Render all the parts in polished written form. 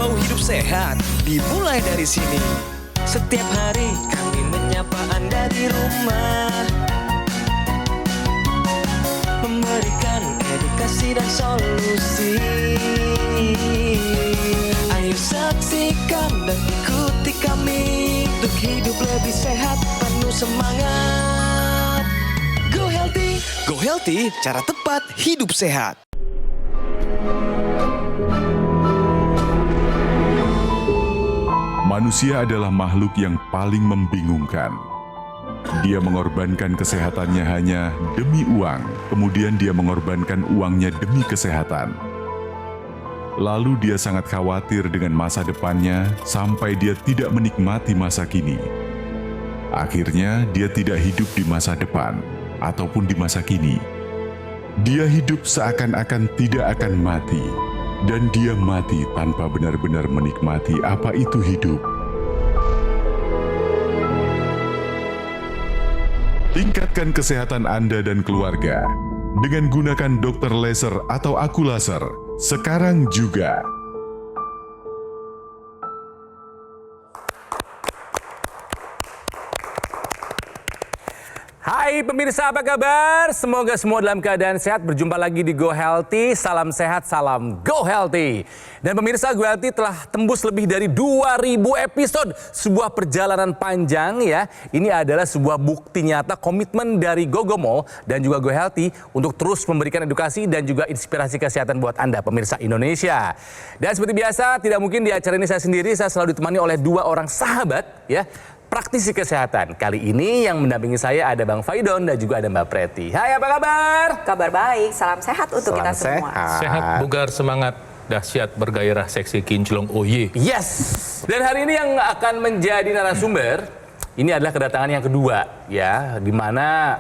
Mau hidup sehat, dimulai dari sini. Setiap hari kami menyapa Anda di rumah, memberikan edukasi dan solusi. Ayo saksikan dan ikuti kami untuk hidup lebih sehat, penuh semangat. Go Healthy. Go Healthy, cara tepat hidup sehat. Manusia adalah makhluk yang paling membingungkan. Dia mengorbankan kesehatannya hanya demi uang, kemudian dia mengorbankan uangnya demi kesehatan. Lalu dia sangat khawatir dengan masa depannya sampai dia tidak menikmati masa kini. Akhirnya dia tidak hidup di masa depan ataupun di masa kini. Dia hidup seakan-akan tidak akan mati. Dan dia mati tanpa benar-benar menikmati apa itu hidup. Tingkatkan kesehatan Anda dan keluarga dengan gunakan Dr. Laser atau Aku Laser sekarang juga. Hai pemirsa, apa kabar? Semoga semua dalam keadaan sehat. Berjumpa lagi di Go Healthy. Salam sehat, salam Go Healthy. Dan pemirsa, Go Healthy telah tembus lebih dari 2000 episode. Sebuah perjalanan panjang ya. Ini adalah sebuah bukti nyata komitmen dari Gogomo dan juga Go Healthy untuk terus memberikan edukasi dan juga inspirasi kesehatan buat Anda pemirsa Indonesia. Dan seperti biasa, tidak mungkin di acara ini saya sendiri. Saya selalu ditemani oleh dua orang sahabat ya. Praktisi kesehatan. Kali ini yang mendampingi saya ada Bang Faidon dan juga ada Mbak Preti. Hai, apa kabar? Kabar baik, salam sehat untuk kita semua. Sehat, bugar, semangat, dahsyat, bergairah, seksi, kinclong, oh ye. Yes! Dan hari ini yang akan menjadi narasumber, ini adalah kedatangan yang kedua ya, di mana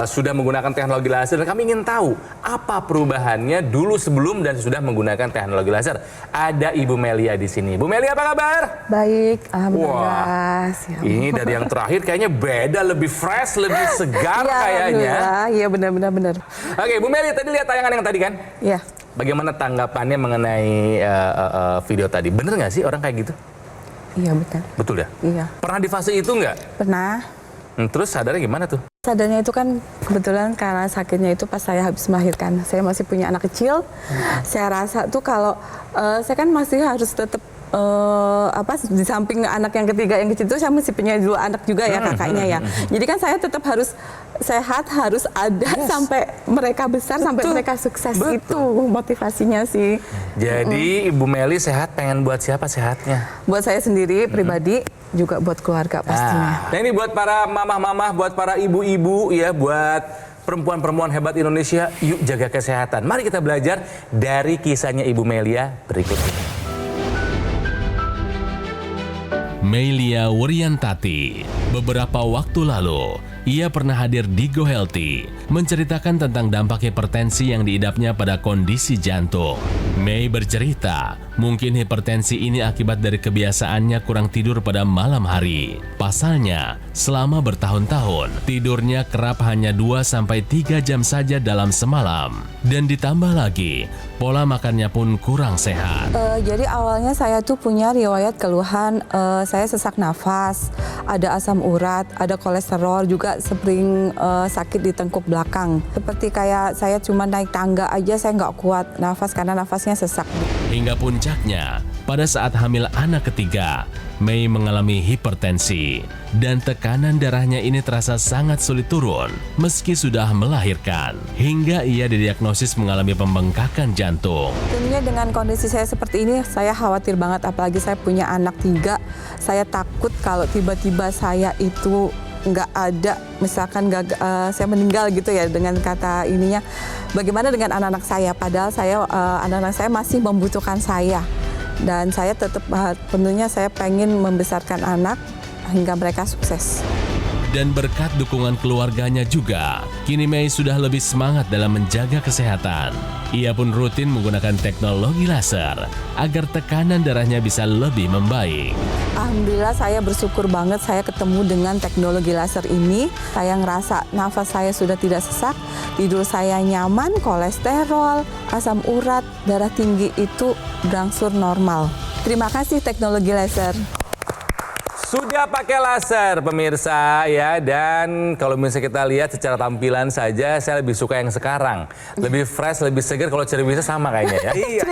sudah menggunakan teknologi laser dan kami ingin tahu apa perubahannya dulu sebelum dan sudah menggunakan teknologi laser. Ada Ibu Melia di sini. Bu Melia, apa kabar? Baik, Wah, alhamdulillah. ini dari yang terakhir kayaknya beda, lebih fresh, lebih segar kayaknya. Iya, benar. Oke, Bu Melia, tadi lihat tayangan yang tadi kan? Iya. Bagaimana tanggapannya mengenai video tadi? Bener nggak sih orang kayak gitu? Iya, betul. Betul ya? Iya. Pernah di fase itu nggak? Pernah. Terus sadarnya gimana tuh? Sadarnya itu kan kebetulan karena sakitnya itu pas saya habis melahirkan. Saya masih punya anak kecil. Saya rasa tuh kalau saya kan masih harus tetap di samping anak yang ketiga yang kecil itu saya masih punya dua anak juga ya kakaknya ya. Jadi kan saya tetap harus sehat, harus ada sampai mereka besar, sampai mereka sukses. Itu motivasinya sih. Jadi Ibu Meli sehat pengen buat siapa sehatnya? Buat saya sendiri pribadi, juga buat keluarga pastinya. Nah ini buat para mamah-mamah, buat para ibu-ibu ya, buat perempuan-perempuan hebat Indonesia, yuk jaga kesehatan. Mari kita belajar dari kisahnya Ibu Melia berikut ini. Melia Wuryantati. Beberapa waktu lalu, ia pernah hadir di Go Healthy, menceritakan tentang dampak hipertensi yang diidapnya pada kondisi jantung. Mei bercerita, mungkin hipertensi ini akibat dari kebiasaannya kurang tidur pada malam hari. Pasalnya, selama bertahun-tahun, tidurnya kerap hanya 2-3 jam saja dalam semalam. Dan ditambah lagi, pola makannya pun kurang sehat. Jadi awalnya saya tuh punya riwayat keluhan, saya sesak nafas, ada asam urat, ada kolesterol, juga sering sakit di tengkuk belakang. Seperti kayak saya cuma naik tangga aja saya nggak kuat nafas karena nafasnya sesak. Hingga puncaknya, pada saat hamil anak ketiga, Mei mengalami hipertensi. Dan tekanan darahnya ini terasa sangat sulit turun meski sudah melahirkan. Hingga ia didiagnosis mengalami pembengkakan jantung. Tentunya dengan kondisi saya seperti ini, saya khawatir banget. Apalagi saya punya anak 3. Saya takut kalau tiba-tiba saya itu nggak ada, misalkan saya meninggal gitu ya dengan kata ininya. Bagaimana dengan anak-anak saya? Padahal anak-anak saya masih membutuhkan saya. Dan saya tetap tentunya saya pengen membesarkan anak hingga mereka sukses. Dan berkat dukungan keluarganya juga, kini Mei sudah lebih semangat dalam menjaga kesehatan. Ia pun rutin menggunakan teknologi laser agar tekanan darahnya bisa lebih membaik. Alhamdulillah saya bersyukur banget saya ketemu dengan teknologi laser ini. Saya ngerasa nafas saya sudah tidak sesak, tidur saya nyaman, kolesterol, asam urat, darah tinggi itu berangsur normal. Terima kasih teknologi laser. Sudah pakai laser pemirsa ya, dan kalau misalnya kita lihat secara tampilan saja saya lebih suka yang sekarang. Lebih fresh, lebih segar, kalau cerita sama kayaknya ya. Iya.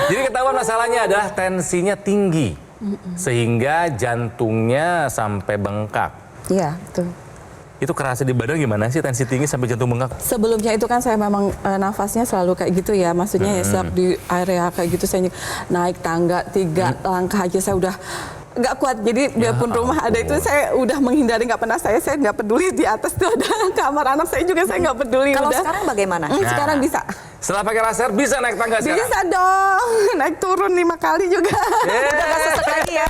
Jadi ketahuan masalahnya adalah tensinya tinggi. Sehingga jantungnya sampai bengkak. Iya, betul. Itu kerasa di badan gimana sih tensi tinggi sampai jantung bengkak? Sebelumnya itu kan saya memang nafasnya selalu kayak gitu ya, maksudnya ya setiap di area kayak gitu saya naik tangga 3 langkah aja saya udah nggak kuat. Jadi biarpun rumah ada itu saya udah menghindari, nggak pernah saya nggak peduli di atas tuh ada kamar anak saya juga saya nggak peduli. Kalau udah. sekarang bagaimana? Sekarang bisa. Setelah pakai laser bisa naik tangga sekarang? Bisa dong, naik turun 5 kali juga. Udah nggak sesek lagi ya?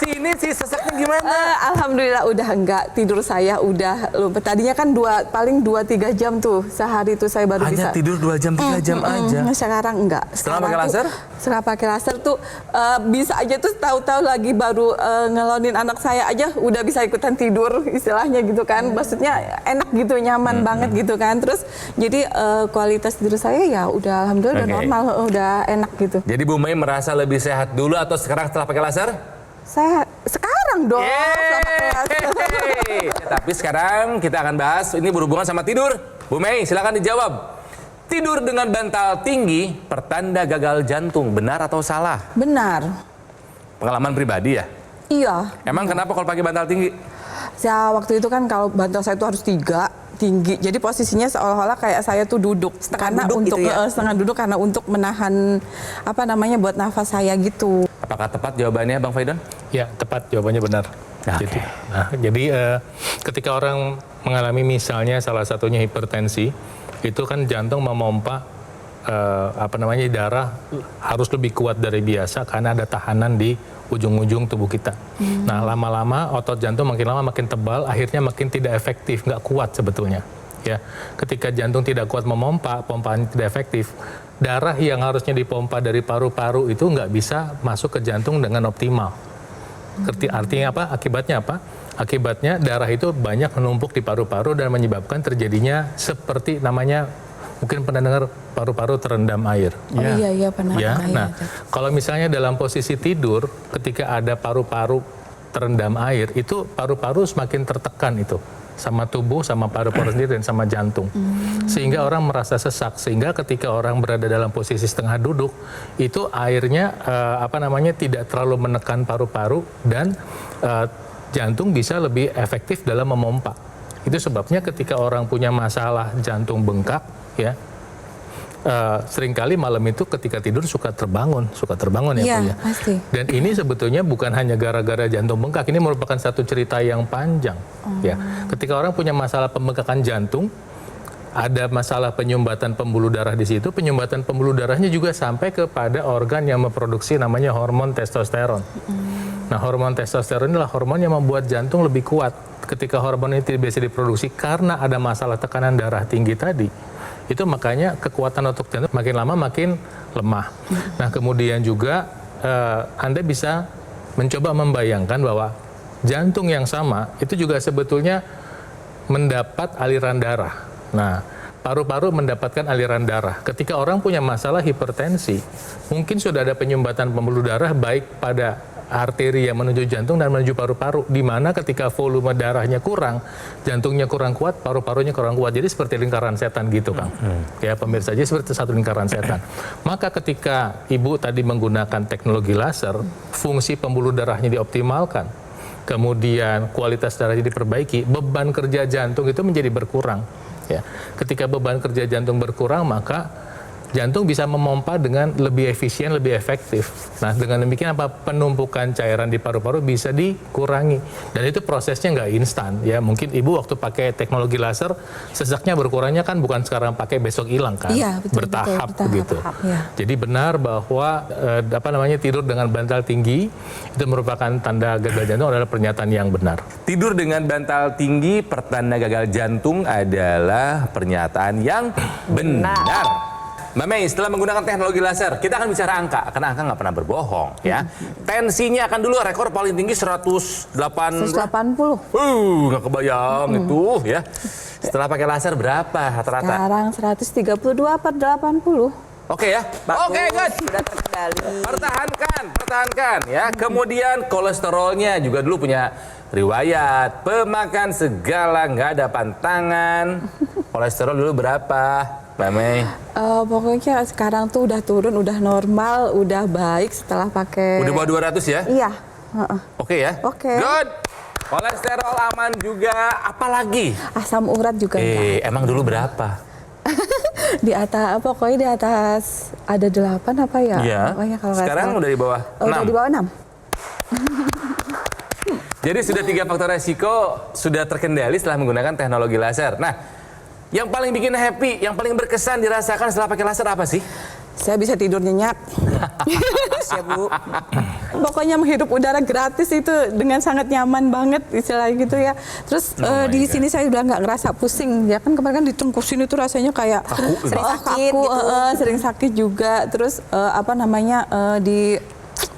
Sini sih seseknya gimana? Alhamdulillah udah enggak, tidur saya udah lupa. Tadinya kan paling 2-3 jam tuh sehari tuh saya baru bisa. Hanya tidur 2 jam 3 jam aja. Sekarang enggak. Setelah pakai laser? Setelah pakai laser tuh bisa aja tuh tahu-tahu lagi baru ngelonin anak saya aja udah bisa ikutan tidur istilahnya gitu kan. Maksudnya enak gitu, nyaman banget gitu kan. Terus jadi kualitas tidur saya ya udah alhamdulillah udah normal, udah enak gitu. Jadi Bu Mei merasa lebih sehat dulu atau sekarang setelah pakai laser? Saya sekarang dong. Setelah pakai laser. Tapi sekarang kita akan bahas ini berhubungan sama tidur. Bu Mei silakan dijawab. Tidur dengan bantal tinggi pertanda gagal jantung, benar atau salah? Benar. Pengalaman pribadi ya? Iya. Emang kenapa kalau pakai bantal tinggi? Ya waktu itu kan kalau bantal saya itu harus 3 tinggi. Jadi posisinya seolah-olah kayak saya tuh duduk. Setengah duduk untuk gitu ya? setengah duduk karena untuk menahan buat nafas saya gitu. Apakah tepat jawabannya Bang Faidon? Ya, tepat, jawabannya benar. Oke. Jadi ketika orang mengalami misalnya salah satunya hipertensi, itu kan jantung memompa darah harus lebih kuat dari biasa karena ada tahanan di ujung-ujung tubuh kita. Nah, lama-lama otot jantung makin lama makin tebal, akhirnya makin tidak efektif, nggak kuat sebetulnya. Ya, ketika jantung tidak kuat memompa, pompaan tidak efektif, darah yang harusnya dipompa dari paru-paru itu nggak bisa masuk ke jantung dengan optimal. Artinya apa? Akibatnya apa? Akibatnya darah itu banyak menumpuk di paru-paru dan menyebabkan terjadinya seperti namanya, mungkin pernah dengar paru-paru terendam air. Oh iya pernah. Ya, nah, kalau misalnya dalam posisi tidur, ketika ada paru-paru terendam air, itu paru-paru semakin tertekan itu. Sama tubuh, sama paru-paru sendiri, dan sama jantung. Sehingga orang merasa sesak. Sehingga ketika orang berada dalam posisi setengah duduk, itu airnya tidak terlalu menekan paru-paru dan jantung bisa lebih efektif dalam memompa. Itu sebabnya ketika orang punya masalah jantung bengkak, ya, seringkali malam itu ketika tidur suka terbangun ya, Iya, Bu ya. pasti. Dan ini sebetulnya bukan hanya gara-gara jantung bengkak, ini merupakan satu cerita yang panjang. Ya, ketika orang punya masalah pembengkakan jantung, ada masalah penyumbatan pembuluh darah di situ. Penyumbatan pembuluh darahnya juga sampai kepada organ yang memproduksi namanya hormon testosteron. Nah, hormon testosteron inilah hormon yang membuat jantung lebih kuat. Ketika hormon ini tidak bisa diproduksi karena ada masalah tekanan darah tinggi tadi, itu makanya kekuatan otot jantung makin lama makin lemah. Nah, kemudian juga Anda bisa mencoba membayangkan bahwa jantung yang sama itu juga sebetulnya mendapat aliran darah. Nah, paru-paru mendapatkan aliran darah. Ketika orang punya masalah hipertensi, mungkin sudah ada penyumbatan pembuluh darah baik pada arteri yang menuju jantung dan menuju paru-paru, di mana ketika volume darahnya kurang, jantungnya kurang kuat, paru-parunya kurang kuat. Jadi seperti lingkaran setan gitu, Kang. Ya, pemirsa, jadi seperti satu lingkaran setan. Maka ketika Ibu tadi menggunakan teknologi laser, fungsi pembuluh darahnya dioptimalkan, kemudian kualitas darahnya diperbaiki, beban kerja jantung itu menjadi berkurang. Ya. Ketika beban kerja jantung berkurang, maka jantung bisa memompa dengan lebih efisien, lebih efektif. Nah, dengan demikian penumpukan cairan di paru-paru bisa dikurangi. Dan itu prosesnya nggak instan. Ya, mungkin Ibu waktu pakai teknologi laser, sesaknya berkurangnya kan bukan sekarang pakai besok hilang kan, Iya, betul, bertahap betul, begitu. Iya. Jadi benar bahwa tidur dengan bantal tinggi itu merupakan tanda gagal jantung adalah pernyataan yang benar. Tidur dengan bantal tinggi pertanda gagal jantung adalah pernyataan yang benar. Mbak Mei, setelah menggunakan teknologi laser, kita akan bicara angka, karena angka nggak pernah berbohong, ya. Tensinya akan dulu rekor paling tinggi 180. 180. Nggak kebayang itu, ya. Setelah pakai laser berapa rata-rata? Sekarang 132/80. Oke ya, oke good. Sudah terkendali. Pertahankan, ya. Kemudian kolesterolnya juga dulu punya riwayat pemakan segala, nggak ada pantangan. Kolesterol dulu berapa, Mbak Mei? Pokoknya sekarang tuh udah turun, udah normal, udah baik setelah pakai. Udah bawah 200 ya? Iya. Oke ya? Oke. Good. Kolesterol aman juga, apalagi? Asam urat juga enggak. Emang dulu berapa? Di atas, pokoknya di atas ada 8 apa ya? Iya. Pokoknya kalau nggak Sekarang salah. udah di bawah 6. Udah di bawah 6. Jadi sudah 3 faktor resiko sudah terkendali setelah menggunakan teknologi laser. Nah, yang paling bikin happy, yang paling berkesan dirasakan setelah pakai laser apa sih? Saya bisa tidur nyenyak. Ya, Bu. Pokoknya menghirup udara gratis itu dengan sangat nyaman banget istilahnya gitu ya. Terus di sini saya udah nggak ngerasa pusing. Ya kan kemarin kan ditungkusin itu rasanya kayak Sering sakit kaku, gitu. sering sakit juga. Terus di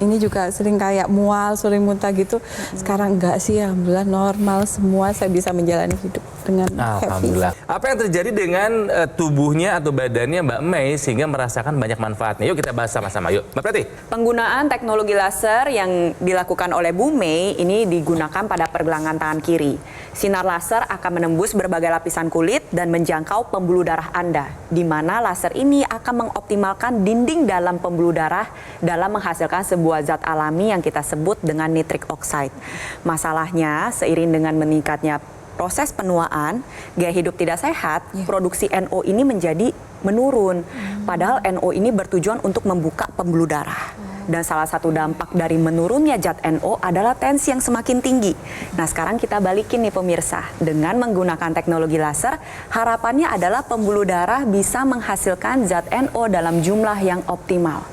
ini juga sering kayak mual, sering muntah gitu. Sekarang enggak sih, alhamdulillah normal semua, saya bisa menjalani hidup dengan happy. Alhamdulillah. Apa yang terjadi dengan tubuhnya atau badannya Mbak Mei sehingga merasakan banyak manfaatnya? Yuk kita bahas sama-sama. Yuk, Mbak Preti. Penggunaan teknologi laser yang dilakukan oleh Bu Mei ini digunakan pada pergelangan tangan kiri. Sinar laser akan menembus berbagai lapisan kulit dan menjangkau pembuluh darah Anda, di mana laser ini akan mengoptimalkan dinding dalam pembuluh darah dalam menghasilkan sebuah zat alami yang kita sebut dengan nitric oxide. Masalahnya, seiring dengan meningkatnya proses penuaan, gaya hidup tidak sehat, produksi NO ini menjadi menurun. Padahal NO ini bertujuan untuk membuka pembuluh darah. Dan salah satu dampak dari menurunnya zat NO adalah tensi yang semakin tinggi. Nah, sekarang kita balikin nih pemirsa. Dengan menggunakan teknologi laser, harapannya adalah pembuluh darah bisa menghasilkan zat NO dalam jumlah yang optimal.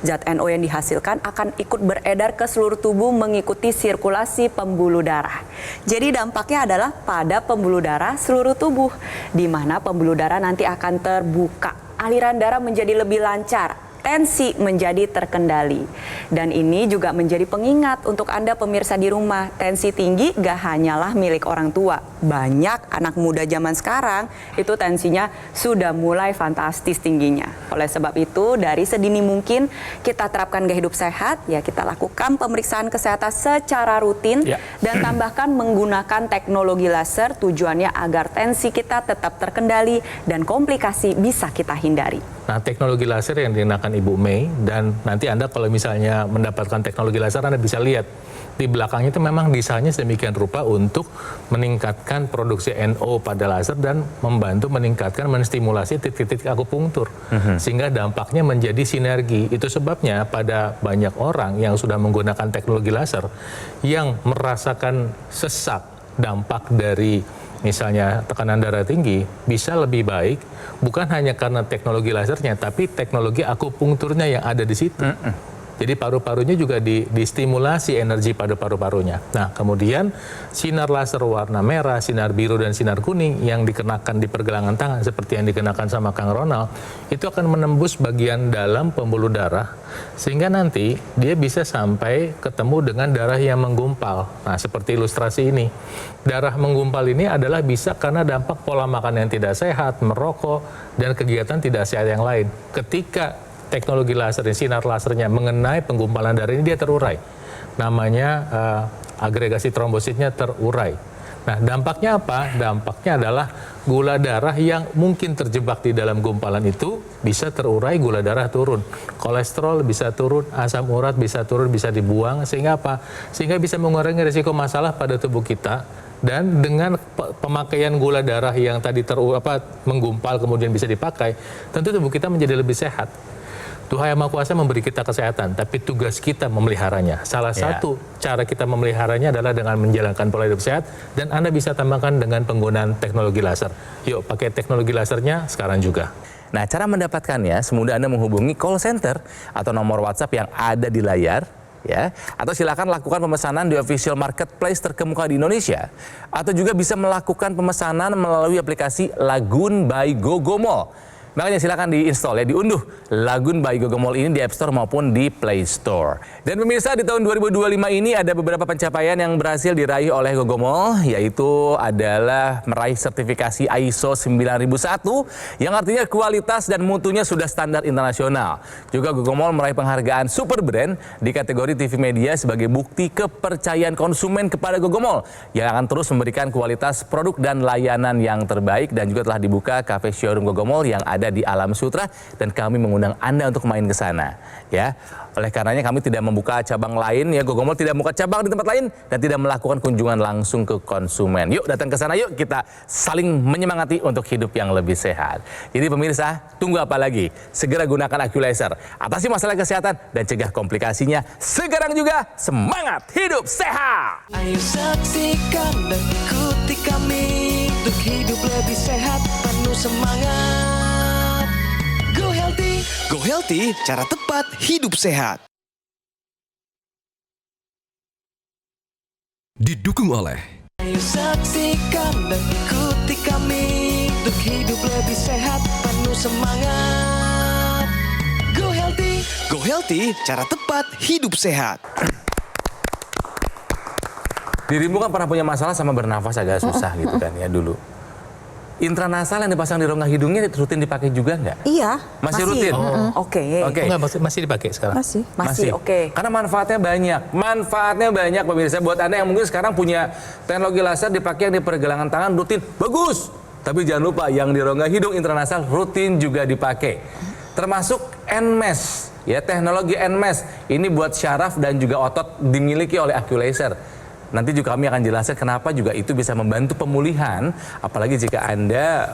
Zat NO yang dihasilkan akan ikut beredar ke seluruh tubuh mengikuti sirkulasi pembuluh darah. Jadi dampaknya adalah pada pembuluh darah seluruh tubuh, di mana pembuluh darah nanti akan terbuka. Aliran darah menjadi lebih lancar, tensi menjadi terkendali. Dan ini juga menjadi pengingat untuk Anda pemirsa di rumah, tensi tinggi gak hanyalah milik orang tua. Banyak anak muda zaman sekarang itu tensinya sudah mulai fantastis tingginya. Oleh sebab itu, dari sedini mungkin kita terapkan gaya hidup sehat, ya kita lakukan pemeriksaan kesehatan secara rutin dan tambahkan menggunakan teknologi laser, tujuannya agar tensi kita tetap terkendali dan komplikasi bisa kita hindari. Nah, teknologi laser yang digunakan Ibu Mei, dan nanti Anda kalau misalnya mendapatkan teknologi laser, Anda bisa lihat di belakangnya itu memang desainnya sedemikian rupa untuk meningkatkan produksi NO pada laser dan membantu meningkatkan, menstimulasi titik-titik akupunktur. Sehingga dampaknya menjadi sinergi. Itu sebabnya pada banyak orang yang sudah menggunakan teknologi laser yang merasakan sesak dampak dari misalnya tekanan darah tinggi bisa lebih baik, bukan hanya karena teknologi lasernya, tapi teknologi akupunkturnya yang ada di situ. Jadi paru-parunya juga distimulasi energi pada paru-parunya. Nah, kemudian sinar laser warna merah, sinar biru, dan sinar kuning yang dikenakan di pergelangan tangan seperti yang dikenakan sama Kang Ronald, itu akan menembus bagian dalam pembuluh darah sehingga nanti dia bisa sampai ketemu dengan darah yang menggumpal. Nah, seperti ilustrasi ini. Darah menggumpal ini adalah bisa karena dampak pola makan yang tidak sehat, merokok, dan kegiatan tidak sehat yang lain. Ketika teknologi laser, sinar lasernya mengenai penggumpalan darah ini, dia terurai. Namanya agregasi trombositnya terurai. Nah, dampaknya apa? Dampaknya adalah gula darah yang mungkin terjebak di dalam gumpalan itu bisa terurai, gula darah turun. Kolesterol bisa turun, asam urat bisa turun, bisa dibuang. Sehingga apa? Sehingga bisa mengurangi risiko masalah pada tubuh kita. Dan dengan pemakaian gula darah yang tadi menggumpal kemudian bisa dipakai, tentu tubuh kita menjadi lebih sehat. Tuhan Yang Maha Kuasa memberi kita kesehatan, tapi tugas kita memeliharanya. Salah satu cara kita memeliharanya adalah dengan menjalankan pola hidup sehat, dan Anda bisa tambahkan dengan penggunaan teknologi laser. Yuk, pakai teknologi lasernya sekarang juga. Nah, cara mendapatkannya semudah Anda menghubungi call center atau nomor WhatsApp yang ada di layar, ya. Atau silakan lakukan pemesanan di official marketplace terkemuka di Indonesia, atau juga bisa melakukan pemesanan melalui aplikasi Lagun by Gogomall. Makanya silakan diinstal ya, diunduh Lagun by Gogomall ini di App Store maupun di Play Store. Dan pemirsa, di tahun 2025 ini ada beberapa pencapaian yang berhasil diraih oleh Gogomall, yaitu adalah meraih sertifikasi ISO 9001 yang artinya kualitas dan mutunya sudah standar internasional. Juga Gogomall meraih penghargaan Super Brand di kategori TV Media sebagai bukti kepercayaan konsumen kepada Gogomall yang akan terus memberikan kualitas produk dan layanan yang terbaik. Dan juga telah dibuka cafe showroom Gogomall yang ada di Alam Sutra, dan kami mengundang Anda untuk main ke sana, ya. Oleh karenanya kami tidak membuka cabang lain, ya. Gogomall tidak membuka cabang di tempat lain dan tidak melakukan kunjungan langsung ke konsumen. Yuk datang ke sana, yuk kita saling menyemangati untuk hidup yang lebih sehat. Jadi pemirsa, tunggu apa lagi? Segera gunakan AccuLaser, atasi masalah kesehatan dan cegah komplikasinya. Sekarang juga semangat hidup sehat. Ayo saksikan dan ikuti kami untuk hidup lebih sehat, penuh semangat. Go Healthy. Go Healthy, cara tepat hidup sehat. Didukung oleh Ayo saksikan dan ikuti kami untuk hidup lebih sehat, penuh semangat. Go Healthy. Go Healthy, cara tepat hidup sehat. Dirimu kan pernah punya masalah sama bernafas agak susah gitu kan ya dulu. Intranasal yang dipasang di rongga hidungnya rutin dipakai juga nggak? Iya. Masih rutin? Oke. Enggak, masih dipakai sekarang? Masih oke. Karena manfaatnya banyak. Manfaatnya banyak pemirsa. Buat Anda yang mungkin sekarang punya teknologi laser dipakai yang di pergelangan tangan rutin. Bagus. Tapi jangan lupa yang di rongga hidung intranasal rutin juga dipakai. Termasuk NMES. Ya, teknologi NMES. Ini buat syaraf dan juga otot dimiliki oleh AccuLaser. Nanti juga kami akan jelaskan kenapa juga itu bisa membantu pemulihan, apalagi jika Anda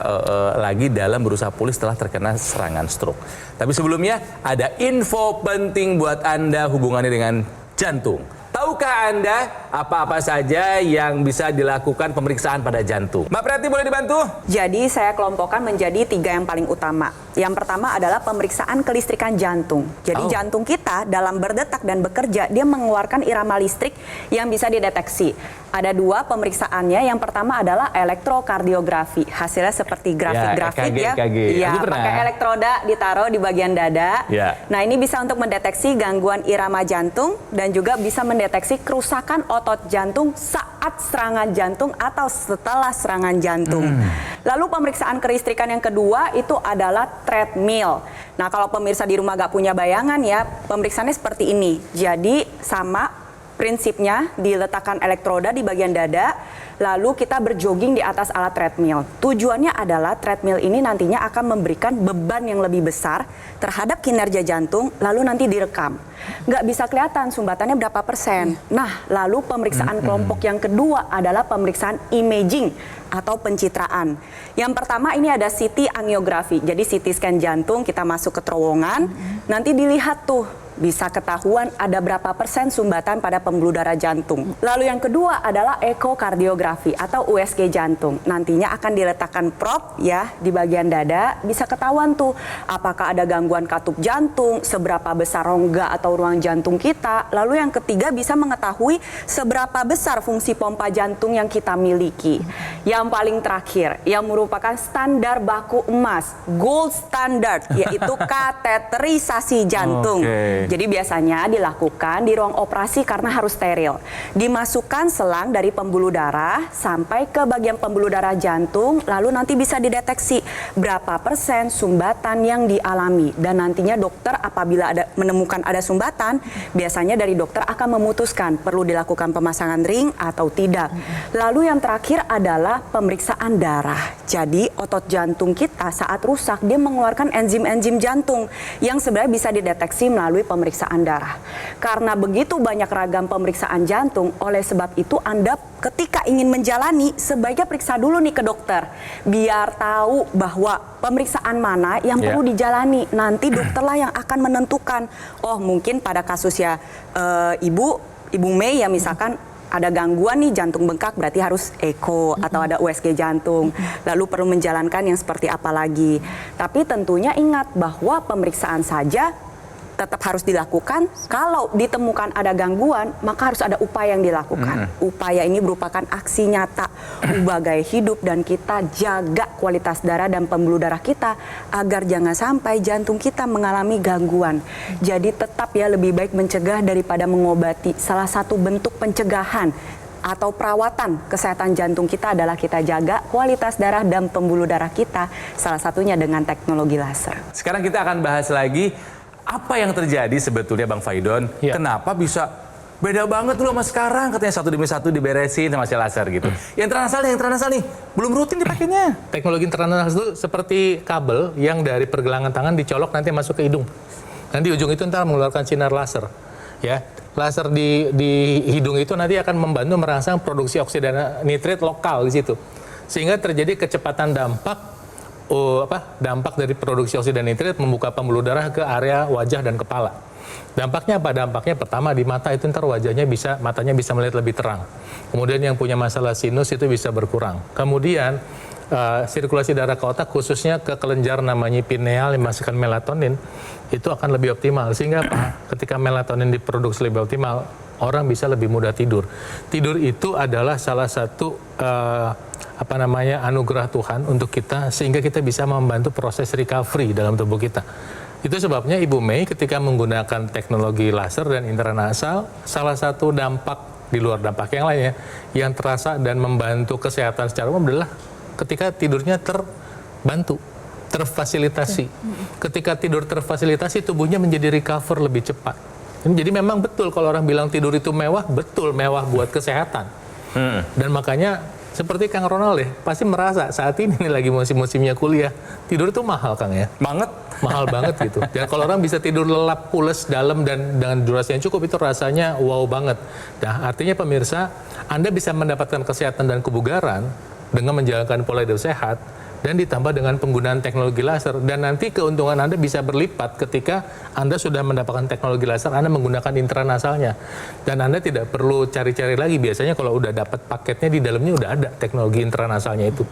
lagi dalam berusaha pulih setelah terkena serangan stroke. Tapi sebelumnya ada info penting buat Anda hubungannya dengan jantung. Tahukah Anda apa-apa saja yang bisa dilakukan pemeriksaan pada jantung? Mbak Preti boleh dibantu? Jadi saya kelompokkan menjadi 3 yang paling utama. Yang pertama adalah pemeriksaan kelistrikan jantung. Jadi jantung kita dalam berdetak dan bekerja, dia mengeluarkan irama listrik yang bisa dideteksi. Ada 2 pemeriksaannya. Yang pertama adalah elektrokardiografi. Hasilnya seperti grafik-grafik ya. Iya, pakai elektroda ditaruh di bagian dada. Ya. Nah, ini bisa untuk mendeteksi gangguan irama jantung dan juga bisa mendeteksi kerusakan otot jantung saat serangan jantung atau setelah serangan jantung. Lalu pemeriksaan kelistrikan yang kedua itu adalah treadmill. Nah, kalau pemirsa di rumah gak punya bayangan ya, pemeriksaannya seperti ini. Jadi sama prinsipnya, diletakkan elektroda di bagian dada, lalu kita berjogging di atas alat treadmill. Tujuannya adalah treadmill ini nantinya akan memberikan beban yang lebih besar terhadap kinerja jantung, lalu nanti direkam. Nggak bisa kelihatan sumbatannya berapa persen. Nah, lalu pemeriksaan kelompok yang kedua adalah pemeriksaan imaging atau pencitraan. Yang pertama ini ada CT angiografi. Jadi CT scan jantung, kita masuk ke terowongan, nanti dilihat tuh bisa ketahuan ada berapa persen sumbatan pada pembuluh darah jantung. Lalu yang kedua adalah ekokardiografi atau USG jantung. Nantinya akan diletakkan prop ya di bagian dada, bisa ketahuan tuh apakah ada gangguan katup jantung, seberapa besar rongga atau ruang jantung kita. Lalu yang ketiga bisa mengetahui seberapa besar fungsi pompa jantung yang kita miliki. Yang paling terakhir yang merupakan standar baku emas, gold standard, yaitu kateterisasi jantung. Jadi biasanya dilakukan di ruang operasi karena harus steril. Dimasukkan selang dari pembuluh darah sampai ke bagian pembuluh darah jantung, lalu nanti bisa dideteksi berapa persen sumbatan yang dialami. Dan nantinya dokter apabila menemukan ada sumbatan, biasanya dari dokter akan memutuskan perlu dilakukan pemasangan ring atau tidak. Lalu yang terakhir adalah pemeriksaan darah. Jadi otot jantung kita saat rusak, dia mengeluarkan enzim-enzim jantung yang sebenarnya bisa dideteksi melalui pemeriksaan darah. Karena begitu banyak ragam pemeriksaan jantung, oleh sebab itu Anda ketika ingin menjalani sebaiknya periksa dulu nih ke dokter, biar tahu bahwa pemeriksaan mana yang perlu dijalani. Nanti dokterlah yang akan menentukan. Oh, mungkin pada kasusnya Ibu Mei ya, misalkan ada gangguan nih jantung bengkak, berarti harus eko atau ada USG jantung. Lalu perlu menjalankan yang seperti apa lagi. Tapi tentunya ingat bahwa pemeriksaan saja tetap harus dilakukan. Kalau ditemukan ada gangguan, maka harus ada upaya yang dilakukan. Upaya ini merupakan aksi nyata ubah gaya hidup, dan kita jaga kualitas darah dan pembuluh darah kita agar jangan sampai jantung kita mengalami gangguan. Jadi tetap ya, lebih baik mencegah daripada mengobati. Salah satu bentuk pencegahan atau perawatan kesehatan jantung kita adalah kita jaga kualitas darah dan pembuluh darah kita, salah satunya dengan teknologi laser. Sekarang kita akan bahas lagi apa yang terjadi sebetulnya Bang Faidon. Kenapa bisa beda banget dulu sama sekarang, katanya satu demi satu diberesin sama si laser gitu. Yang intranasal nih belum rutin dipakainya. Teknologi intranasal itu seperti kabel yang dari pergelangan tangan dicolok nanti masuk ke hidung. Dan di ujung itu ntar mengeluarkan sinar laser. Ya, laser di hidung itu nanti akan membantu merangsang produksi oksida nitrit lokal di situ. Sehingga terjadi kecepatan dampak dari produksi oksida nitrit membuka pembuluh darah ke area wajah dan kepala. Dampaknya apa? Dampaknya pertama di mata itu ntar matanya bisa melihat lebih terang. Kemudian yang punya masalah sinus itu bisa berkurang. Kemudian sirkulasi darah ke otak, khususnya ke kelenjar namanya pineal yang menghasilkan melatonin, itu akan lebih optimal. Sehingga ketika melatonin diproduksi lebih optimal, orang bisa lebih mudah tidur. Tidur itu adalah salah satu anugerah Tuhan untuk kita, sehingga kita bisa membantu proses recovery dalam tubuh kita. Itu sebabnya Ibu Mei ketika menggunakan teknologi laser dan intranasal, salah satu dampak di luar dampak yang lainnya yang terasa dan membantu kesehatan secara umum adalah ketika tidurnya terbantu, terfasilitasi. Ketika tidur terfasilitasi, tubuhnya menjadi recover lebih cepat. Jadi memang betul kalau orang bilang tidur itu mewah, betul mewah buat kesehatan. Dan makanya seperti Kang Ronald ya, pasti merasa saat ini lagi musim-musimnya kuliah, tidur itu mahal Kang ya. Mahal banget gitu. Dan kalau orang bisa tidur lelap, pules, dalam, dan dengan durasi yang cukup, itu rasanya wow banget. Nah, artinya pemirsa, Anda bisa mendapatkan kesehatan dan kebugaran dengan menjalankan pola hidup sehat, dan ditambah dengan penggunaan teknologi laser. Dan nanti keuntungan Anda bisa berlipat ketika Anda sudah mendapatkan teknologi laser, Anda menggunakan intranasalnya. Dan Anda tidak perlu cari-cari lagi. Biasanya kalau udah dapat paketnya, di dalamnya udah ada teknologi intranasalnya itu.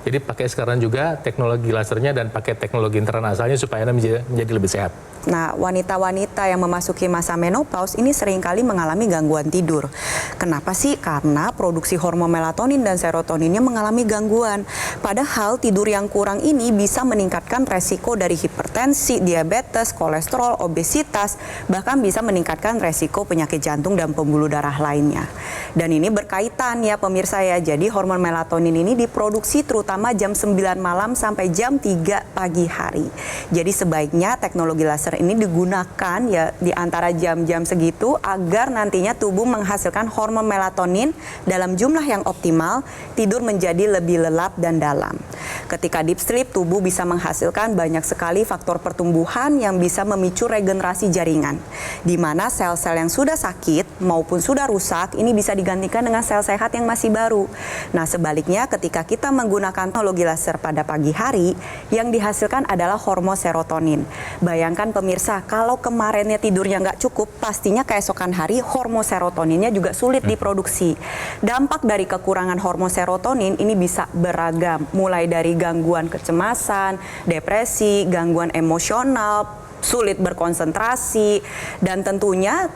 Jadi pakai sekarang juga teknologi lasernya dan pakai teknologi intranasalnya supaya Anda menjadi lebih sehat. Nah, wanita-wanita yang memasuki masa menopause ini seringkali mengalami gangguan tidur. Kenapa sih? Karena produksi hormon melatonin dan serotoninnya mengalami gangguan. Padahal tidur yang kurang ini bisa meningkatkan resiko dari hipertensi, diabetes, kolesterol, obesitas, bahkan bisa meningkatkan resiko penyakit jantung dan pembuluh darah lainnya. Dan ini berkaitan ya pemirsa ya. Jadi hormon melatonin ini diproduksi terutama jam 9 malam sampai jam 3 pagi hari. Jadi sebaiknya teknologi laser ini digunakan ya di antara jam-jam segitu agar nantinya tubuh menghasilkan hormon melatonin dalam jumlah yang optimal, tidur menjadi lebih lelap dan dalam. Ketika deep sleep, tubuh bisa menghasilkan banyak sekali faktor pertumbuhan yang bisa memicu regenerasi jaringan, di mana sel-sel yang sudah sakit maupun sudah rusak ini bisa digantikan dengan sel sehat yang masih baru. Nah, sebaliknya ketika kita menggunakan teknologi laser pada pagi hari, yang dihasilkan adalah hormon serotonin. Bayangkan pemirsa, kalau kemarinnya tidurnya nggak cukup, pastinya keesokan hari hormon serotoninnya juga sulit diproduksi. Dampak dari kekurangan hormon serotonin ini bisa beragam, mulai dari gangguan kecemasan, depresi, gangguan emosional, sulit berkonsentrasi, dan tentunya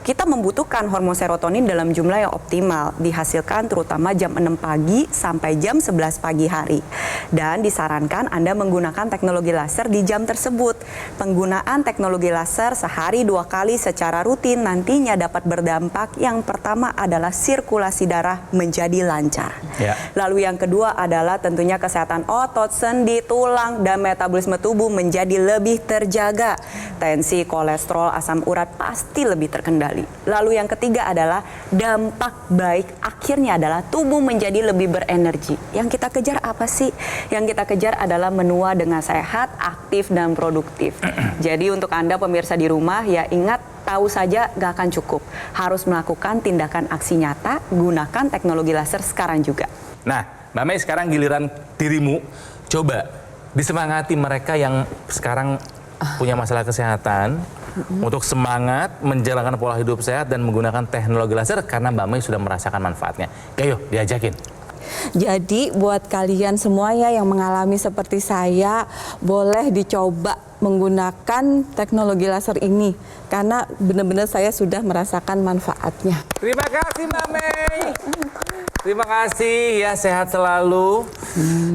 kita kita membutuhkan hormon serotonin dalam jumlah yang optimal, dihasilkan terutama jam 6 pagi sampai jam 11 pagi hari. Dan disarankan Anda menggunakan teknologi laser di jam tersebut. Penggunaan teknologi laser sehari 2 kali secara rutin nantinya dapat berdampak. Yang pertama adalah sirkulasi darah menjadi lancar. Ya. Lalu yang kedua adalah tentunya kesehatan otot, sendi, tulang, dan metabolisme tubuh menjadi lebih terjaga. Tensi, kolesterol, asam urat pasti lebih terkendali. Lalu yang ketiga adalah dampak baik akhirnya adalah tubuh menjadi lebih berenergi. Yang kita kejar apa sih? Yang kita kejar adalah menua dengan sehat, aktif, dan produktif. Jadi untuk Anda pemirsa di rumah ya ingat, tahu saja gak akan cukup. Harus melakukan tindakan aksi nyata, gunakan teknologi laser sekarang juga. Nah, Mbak Mei sekarang giliran dirimu, coba disemangati mereka yang sekarang punya masalah kesehatan untuk semangat menjalankan pola hidup sehat dan menggunakan teknologi laser karena Mbak Mei sudah merasakan manfaatnya. Ayo diajakin. Jadi buat kalian semua ya yang mengalami seperti saya, boleh dicoba menggunakan teknologi laser ini karena benar-benar saya sudah merasakan manfaatnya. Terima kasih Mbak Mei. Terima kasih ya, sehat selalu.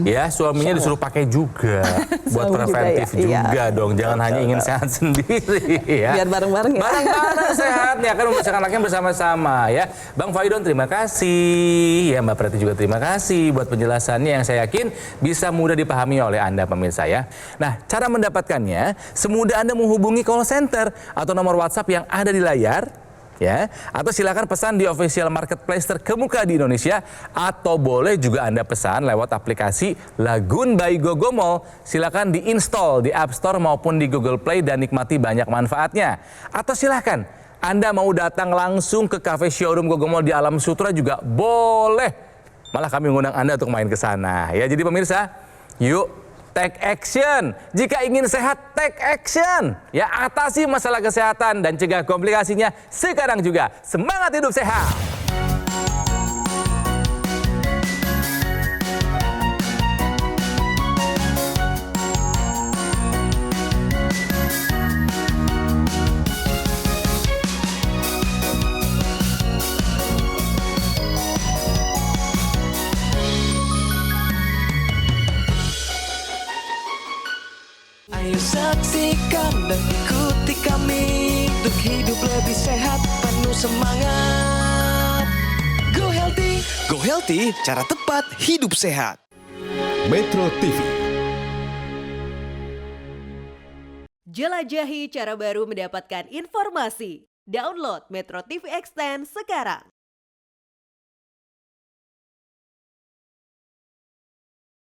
Ya, suaminya disuruh pakai juga buat Suami preventif juga, ya. juga dong. Jangan hanya ingin sehat sendiri ya. Biar bareng-bareng ya. Bareng-bareng sehat ya, kan membesarkan anaknya bersama-sama ya. Bang Faidon terima kasih. Ya Mbak Preti juga terima kasih buat penjelasannya yang saya yakin bisa mudah dipahami oleh Anda pemirsa ya. Nah, cara mendapatkannya semudah Anda menghubungi call center atau nomor WhatsApp yang ada di layar. Ya, atau silakan pesan di official marketplace terkemuka di Indonesia atau boleh juga Anda pesan lewat aplikasi Lagun by Gogomall. Silakan diinstal di App Store maupun di Google Play dan nikmati banyak manfaatnya. Atau silakan Anda mau datang langsung ke cafe showroom Gogomall di Alam Sutra juga boleh. Malah kami mengundang Anda untuk main ke sana. Ya, jadi pemirsa, yuk take action. Jika ingin sehat, take action. Ya, atasi masalah kesehatan dan cegah komplikasinya sekarang juga. Semangat hidup sehat. Ayo saksikan dan ikuti kami untuk hidup lebih sehat, penuh semangat. Go Healthy. Go Healthy, cara tepat hidup sehat. Metro TV. Jelajahi cara baru mendapatkan informasi. Download Metro TV Extend sekarang.